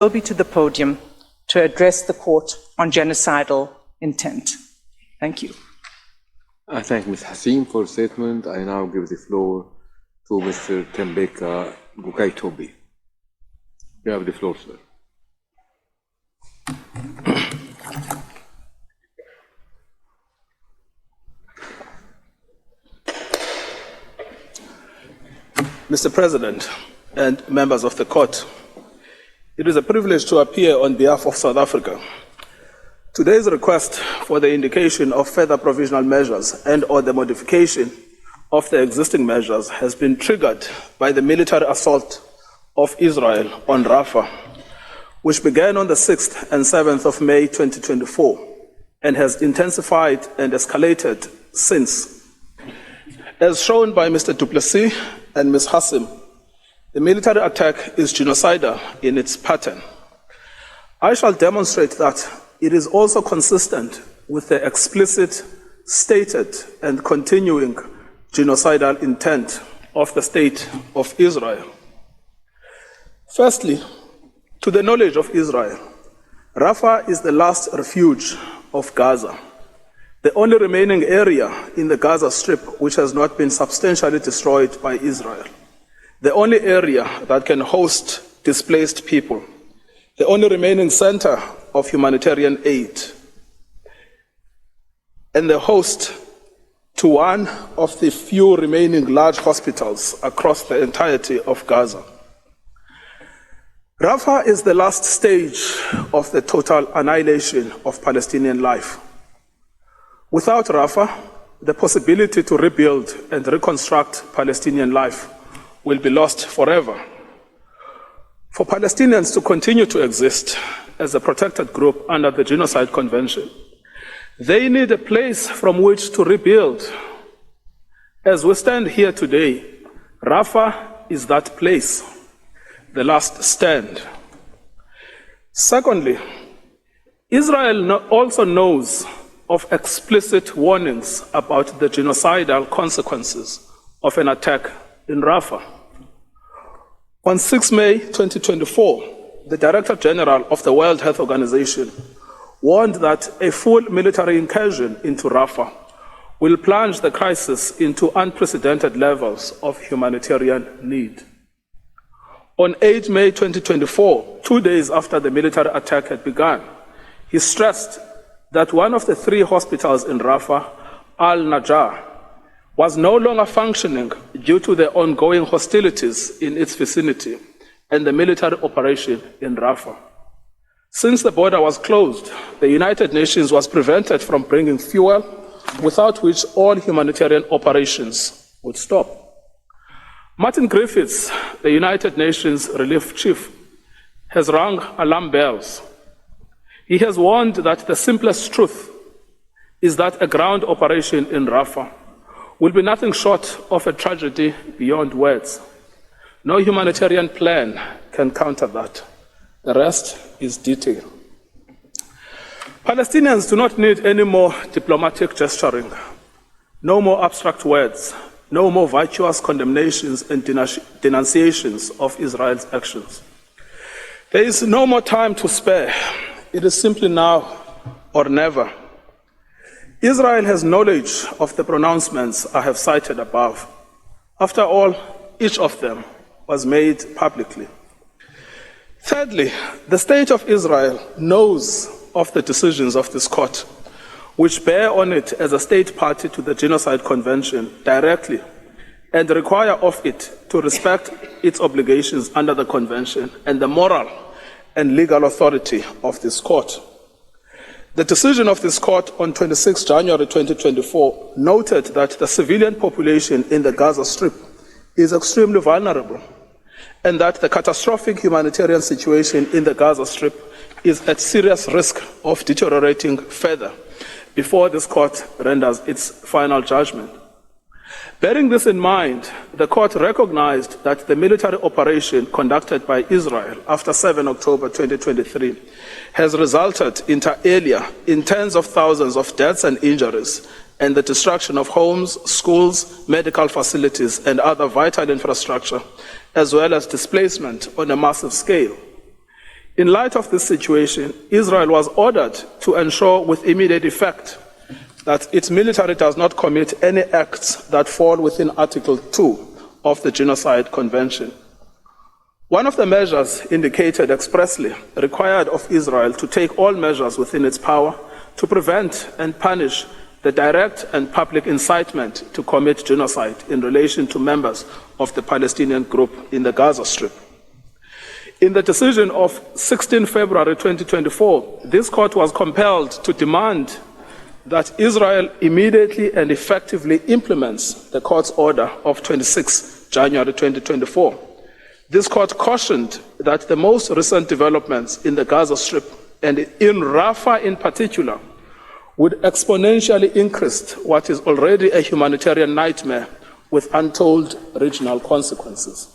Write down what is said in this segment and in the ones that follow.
Ngcukaitobi to the podium to address the court on genocidal intent. Thank you. I thank Ms. Hassim for the statement. I now give the floor to Mr. Tembeka Ngcukaitobi. You have the floor, sir. Mr. President and members of the court, it is a privilege to appear on behalf of South Africa. Today's request for the indication of further provisional measures and/or the modification of the existing measures has been triggered by the military assault of Israel on Rafah, which began on the 6th and 7th of May 2024 and has intensified and escalated since. As shown by Mr. Du Plessis and Ms. Hassim, the military attack is genocidal in its pattern. I shall demonstrate that it is also consistent with the explicit, stated, and continuing genocidal intent of the State of Israel. Firstly, to the knowledge of Israel, Rafah is the last refuge of Gaza, the only remaining area in the Gaza Strip which has not been substantially destroyed by Israel, the only area that can host displaced people, the only remaining center of humanitarian aid, and the host to one of the few remaining large hospitals across the entirety of Gaza. Rafah is the last stage of the total annihilation of Palestinian life. Without Rafah, the possibility to rebuild and reconstruct Palestinian life will be lost forever. For Palestinians to continue to exist as a protected group under the Genocide Convention, they need a place from which to rebuild. As we stand here today, Rafah is that place, the last stand. Secondly, Israel also knows of explicit warnings about the genocidal consequences of an attack in Rafah. On 6 May 2024, the Director General of the World Health Organization warned that a full military incursion into Rafah will plunge the crisis into unprecedented levels of humanitarian need. On 8 May 2024, 2 days after the military attack had begun, he stressed that one of the 3 hospitals in Rafah, Al-Najjar, was no longer functioning due to the ongoing hostilities in its vicinity and the military operation in Rafah. Since the border was closed, the United Nations was prevented from bringing fuel, without which all humanitarian operations would stop. Martin Griffiths, the United Nations Relief Chief, has rung alarm bells. He has warned that the simplest truth is that a ground operation in Rafah will be nothing short of a tragedy beyond words. No humanitarian plan can counter that. The rest is detail. Palestinians do not need any more diplomatic gesturing, no more abstract words, no more virtuous condemnations and denunciations of Israel's actions. There is no more time to spare. It is simply now or never. Israel has knowledge of the pronouncements I have cited above. After all, each of them was made publicly. Thirdly, the State of Israel knows of the decisions of this court, which bear on it as a state party to the Genocide Convention directly and require of it to respect its obligations under the convention and the moral and legal authority of this court. The decision of this court on 26 January 2024 noted that the civilian population in the Gaza Strip is extremely vulnerable and that the catastrophic humanitarian situation in the Gaza Strip is at serious risk of deteriorating further before this court renders its final judgment. Bearing this in mind, the court recognized that the military operation conducted by Israel after 7 October 2023 has resulted inter alia in tens of thousands of deaths and injuries and the destruction of homes, schools, medical facilities, and other vital infrastructure, as well as displacement on a massive scale. In light of this situation, Israel was ordered to ensure with immediate effect that its military does not commit any acts that fall within Article 2 of the Genocide Convention. One of the measures indicated expressly required of Israel to take all measures within its power to prevent and punish the direct and public incitement to commit genocide in relation to members of the Palestinian group in the Gaza Strip. In the decision of 16 February 2024, this court was compelled to demand that Israel immediately and effectively implements the court's order of 26 January 2024. This court cautioned that the most recent developments in the Gaza Strip and in Rafah in particular would exponentially increase what is already a humanitarian nightmare with untold regional consequences.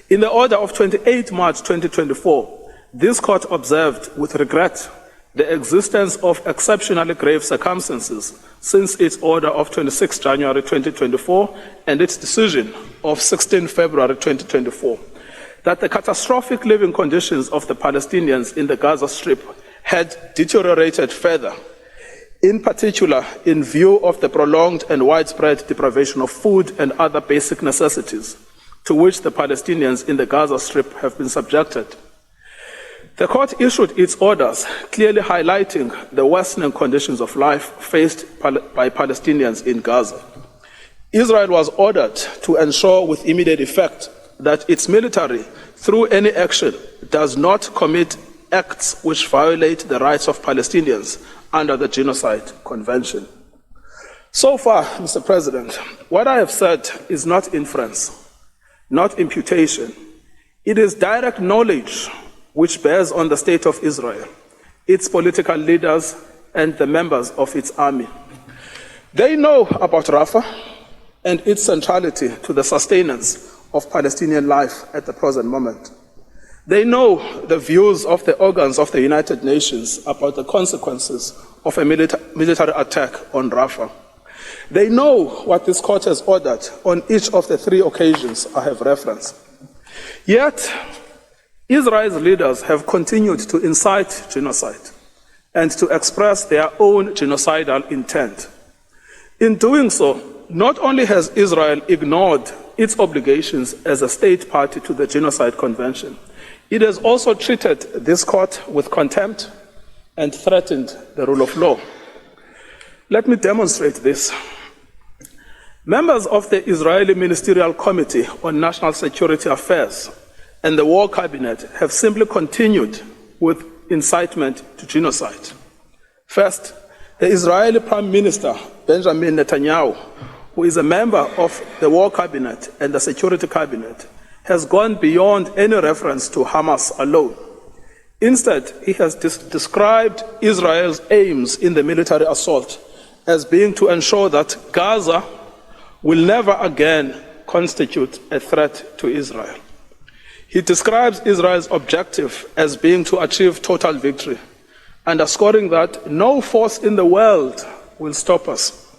In the order of 28 March 2024, this court observed with regret the existence of exceptionally grave circumstances since its order of 26 January 2024 and its decision of 16 February 2024, that the catastrophic living conditions of the Palestinians in the Gaza Strip had deteriorated further, in particular in view of the prolonged and widespread deprivation of food and other basic necessities to which the Palestinians in the Gaza Strip have been subjected. The court issued its orders clearly highlighting the worsening conditions of life faced by Palestinians in Gaza. Israel was ordered to ensure with immediate effect that its military, through any action, does not commit acts which violate the rights of Palestinians under the Genocide Convention. So far, Mr. President, what I have said is not inference, not imputation. It is direct knowledge which bears on the state of Israel, its political leaders, and the members of its army. They know about Rafah and its centrality to the sustenance of Palestinian life at the present moment. They know the views of the organs of the United Nations about the consequences of a military attack on Rafah. They know what this court has ordered on each of the 3 occasions I have referenced. Yet, Israel's leaders have continued to incite genocide and to express their own genocidal intent. In doing so, not only has Israel ignored its obligations as a state party to the Genocide Convention, it has also treated this court with contempt and threatened the rule of law. Let me demonstrate this. Members of the Israeli Ministerial Committee on National Security Affairs and the War Cabinet have simply continued with incitement to genocide. First, the Israeli Prime Minister, Benjamin Netanyahu, who is a member of the War Cabinet and the Security Cabinet, has gone beyond any reference to Hamas alone. Instead, he has described Israel's aims in the military assault as being to ensure that Gaza will never again constitute a threat to Israel. He describes Israel's objective as being to achieve total victory, underscoring that no force in the world will stop us.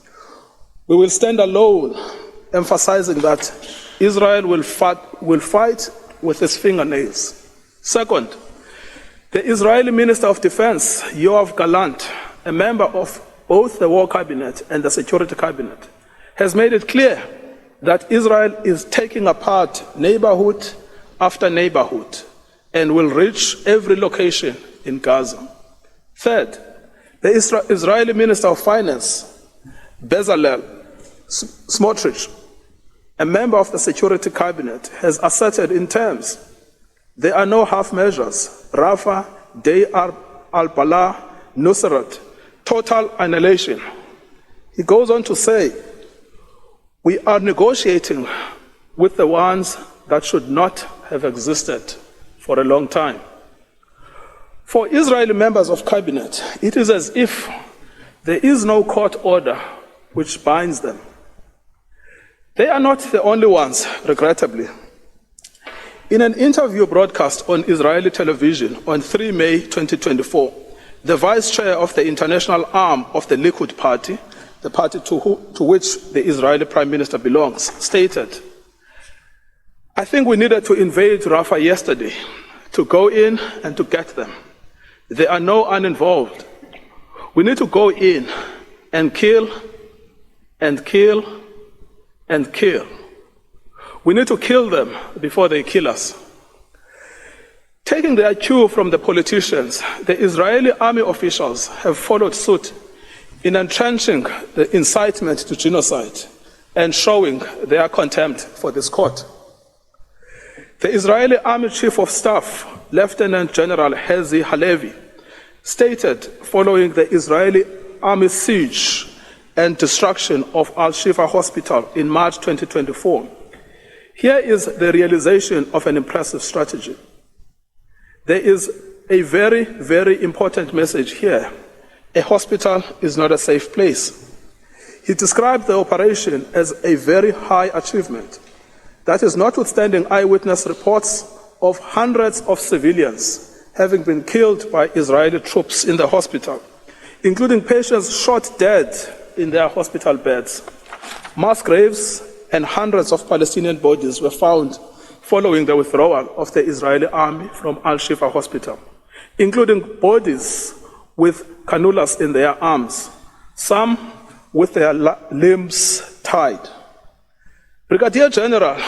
We will stand alone, emphasizing that Israel will fight with its fingernails. Second, the Israeli Minister of Defense, Yoav Gallant, a member of both the War Cabinet and the Security Cabinet, has made it clear that Israel is taking apart neighborhood after neighborhood and will reach every location in Gaza. Third, the Israeli Minister of Finance, Bezalel Smotrich, a member of the Security Cabinet, has asserted in terms, there are no half measures. Rafah, Deir al-Balah, Nusrat, total annihilation. He goes on to say, we are negotiating with the ones that should not have existed for a long time. For Israeli members of cabinet, it is as if there is no court order which binds them. They are not the only ones, regrettably. In an interview broadcast on Israeli television on 3 May 2024, the vice chair of the international arm of the Likud party, the party to which the Israeli prime minister belongs, stated, I think we needed to invade Rafah yesterday to go in and to get them. There are no uninvolved. We need to go in and kill and kill and kill. We need to kill them before they kill us. Taking their cue from the politicians, the Israeli army officials have followed suit in entrenching the incitement to genocide and showing their contempt for this court. The Israeli Army Chief of Staff, Lieutenant General Herzi Halevi, stated following the Israeli Army siege and destruction of Al-Shifa Hospital in March 2024, here is the realization of an impressive strategy. There is a very, very important message here. A hospital is not a safe place. He described the operation as a very high achievement. That is notwithstanding eyewitness reports of hundreds of civilians having been killed by Israeli troops in the hospital, including patients shot dead in their hospital beds. Mass graves and hundreds of Palestinian bodies were found following the withdrawal of the Israeli army from Al-Shifa Hospital, including bodies with cannulas in their arms, some with their limbs tied. Brigadier General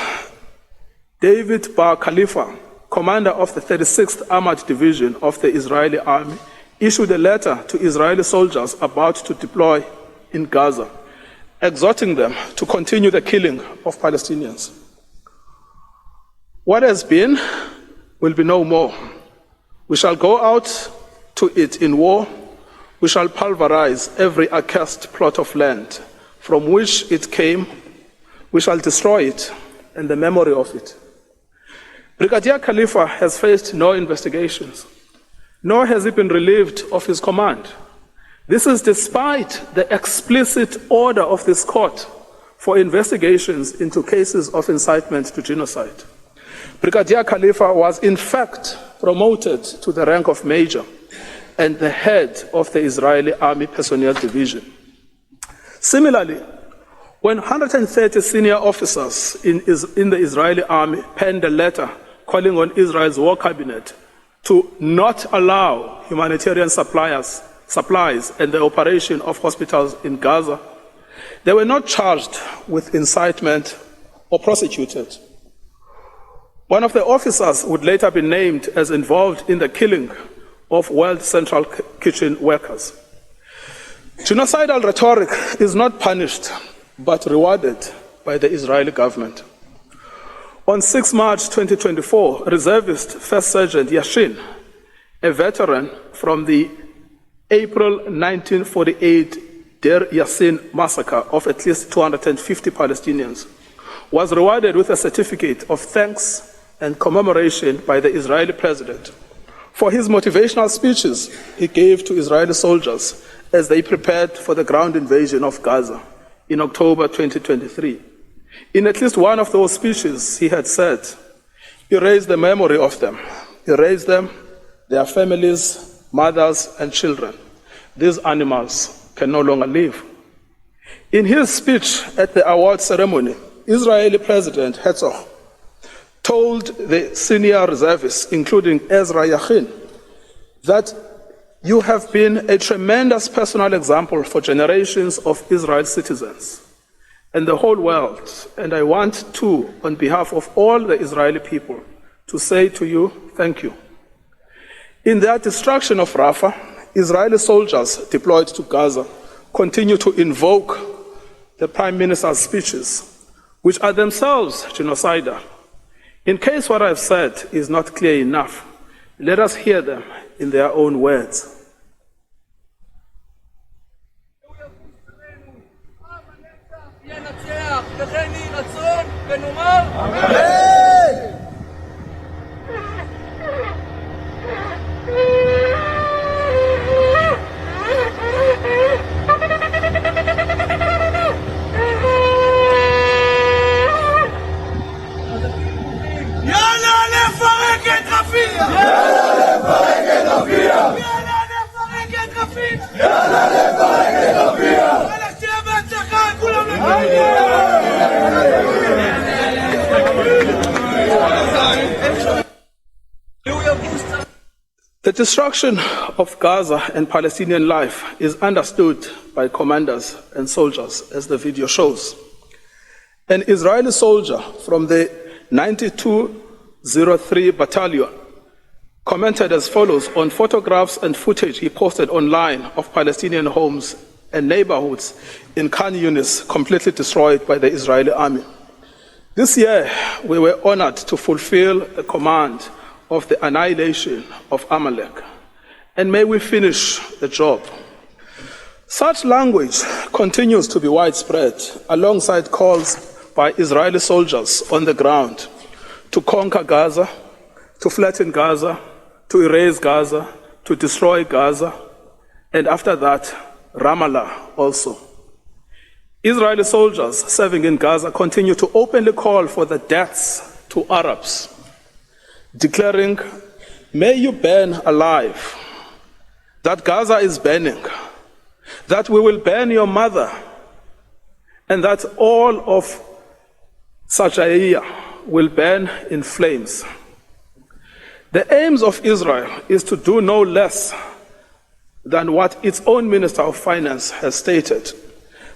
David Bar Khalifa, commander of the 36th Armored Division of the Israeli Army, issued a letter to Israeli soldiers about to deploy in Gaza, exhorting them to continue the killing of Palestinians. What has been will be no more. We shall go out to it in war. We shall pulverize every accursed plot of land from which it came. We shall destroy it and the memory of it. Brigadier Khalifa has faced no investigations, nor has he been relieved of his command. This is despite the explicit order of this court for investigations into cases of incitement to genocide. Brigadier Khalifa was in fact promoted to the rank of major and the head of the Israeli Army Personnel Division. Similarly, when 130 senior officers in the Israeli army penned a letter calling on Israel's war cabinet to not allow humanitarian supplies and the operation of hospitals in Gaza, they were not charged with incitement or prosecuted. One of the officers would later be named as involved in the killing of World Central Kitchen workers. Genocidal rhetoric is not punished, but rewarded by the Israeli government. On 6 March 2024, reservist First Sergeant Yashin, a veteran from the April 1948 Deir Yassin massacre of at least 250 Palestinians, was rewarded with a certificate of thanks and commemoration by the Israeli president for his motivational speeches he gave to Israeli soldiers as they prepared for the ground invasion of Gaza in October 2023. In at least one of those speeches, he had said, "Erase the memory of them, erase them, their families, mothers, and children. These animals can no longer live." In his speech at the award ceremony, Israeli President Herzog told the senior reservists, including Ezra Yachin, that you have been a tremendous personal example for generations of Israel's citizens and the whole world. And I want to, on behalf of all the Israeli people, to say to you, thank you. In their destruction of Rafah, Israeli soldiers deployed to Gaza continue to invoke the Prime Minister's speeches, which are themselves genocidal. In case what I've said is not clear enough, let us hear them in their own words. The destruction of Gaza and Palestinian life is understood by commanders and soldiers, as the video shows. An Israeli soldier from the 9203 Battalion commented as follows on photographs and footage he posted online of Palestinian homes and neighborhoods in Khan Yunis completely destroyed by the Israeli army. This year, we were honored to fulfill the command of the annihilation of Amalek, and may we finish the job. Such language continues to be widespread alongside calls by Israeli soldiers on the ground to conquer Gaza, to flatten Gaza, to erase Gaza, to destroy Gaza, and after that, Ramallah also. Israeli soldiers serving in Gaza continue to openly call for the deaths to Arabs, declaring, "May you burn alive," that Gaza is burning, that we will burn your mother, and that all of Sajaiya will burn in flames. The aims of Israel is to do no less than what its own Minister of Finance has stated.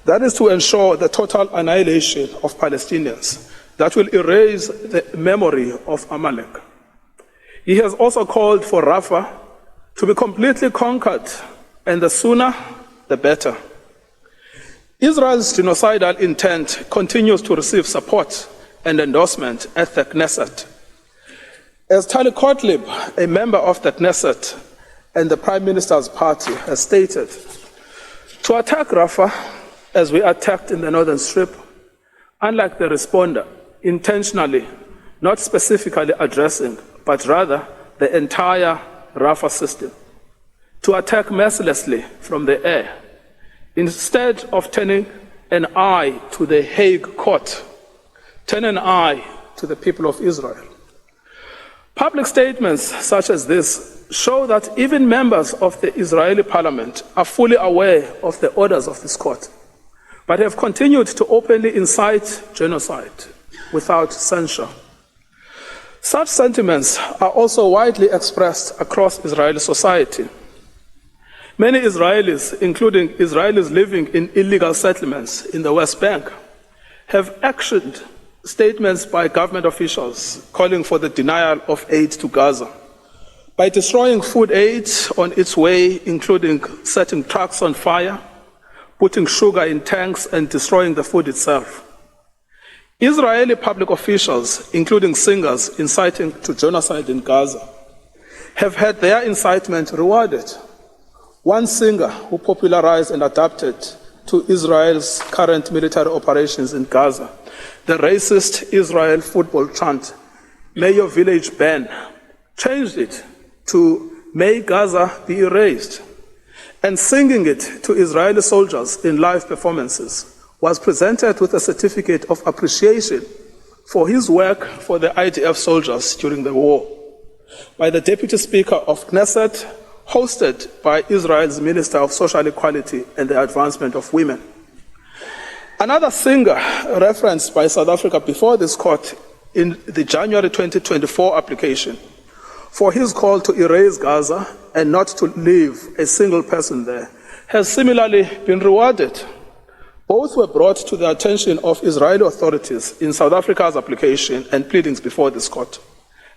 That is to ensure the total annihilation of Palestinians that will erase the memory of Amalek. He has also called for Rafah to be completely conquered, and the sooner, the better. Israel's genocidal intent continues to receive support and endorsement at the Knesset. As Tali Gottlieb, a member of the Knesset and the Prime Minister's party, has stated, to attack Rafah as we attacked in the Northern Strip, unlike the responder, intentionally, not specifically addressing, but rather the entire Rafah system, to attack mercilessly from the air, instead of turning an eye to the Hague Court, turn an eye to the people of Israel. Public statements such as this show that even members of the Israeli parliament are fully aware of the orders of this court, but have continued to openly incite genocide without censure. Such sentiments are also widely expressed across Israeli society. Many Israelis, including Israelis living in illegal settlements in the West Bank, have actioned statements by government officials calling for the denial of aid to Gaza by destroying food aid on its way, including setting trucks on fire, putting sugar in tanks, and destroying the food itself. Israeli public officials, including singers inciting to genocide in Gaza, have had their incitement rewarded. One singer who popularized and adapted to Israel's current military operations in Gaza the racist Israel football chant, "May your village burn," changed it to "May Gaza be erased," and singing it to Israeli soldiers in live performances was presented with a certificate of appreciation for his work for the IDF soldiers during the war by the Deputy Speaker of Knesset, hosted by Israel's Minister of Social Equality and the Advancement of Women. Another singer referenced by South Africa before this court in the January 2024 application for his call to erase Gaza and not to leave a single person there has similarly been rewarded. Both were brought to the attention of Israeli authorities in South Africa's application and pleadings before this court.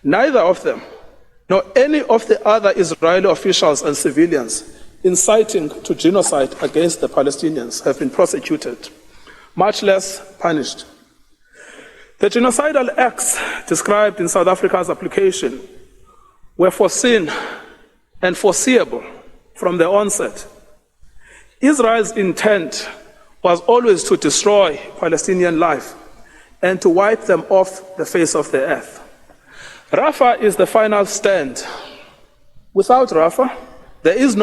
Neither of them, nor any of the other Israeli officials and civilians inciting to genocide against the Palestinians have been prosecuted, much less punished. The genocidal acts described in South Africa's application were foreseen and foreseeable from the onset. Israel's intent was always to destroy Palestinian life and to wipe them off the face of the earth. Rafah is the final stand. Without Rafah, there is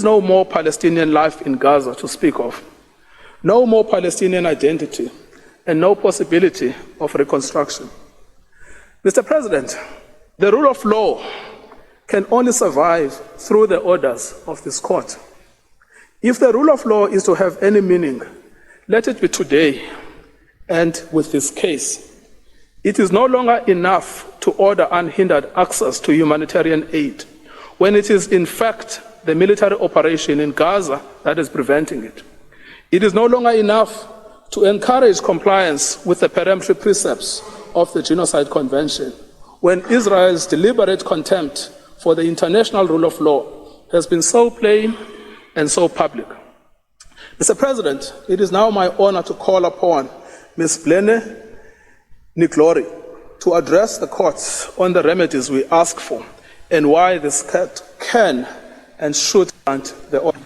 no more Palestinian life in Gaza to speak of, no more Palestinian identity, and no possibility of reconstruction. Mr. President, the rule of law can only survive through the orders of this court. If the rule of law is to have any meaning, let it be today and with this case. It is no longer enough to order unhindered access to humanitarian aid when it is in fact the military operation in Gaza that is preventing it. It is no longer enough to encourage compliance with the peremptory precepts of the Genocide Convention when Israel's deliberate contempt for the international rule of law has been so plain and so public. Mr. President, it is now my honor to call upon Ms. Blene Niglori to address the courts on the remedies we ask for and why this can and should grant the order.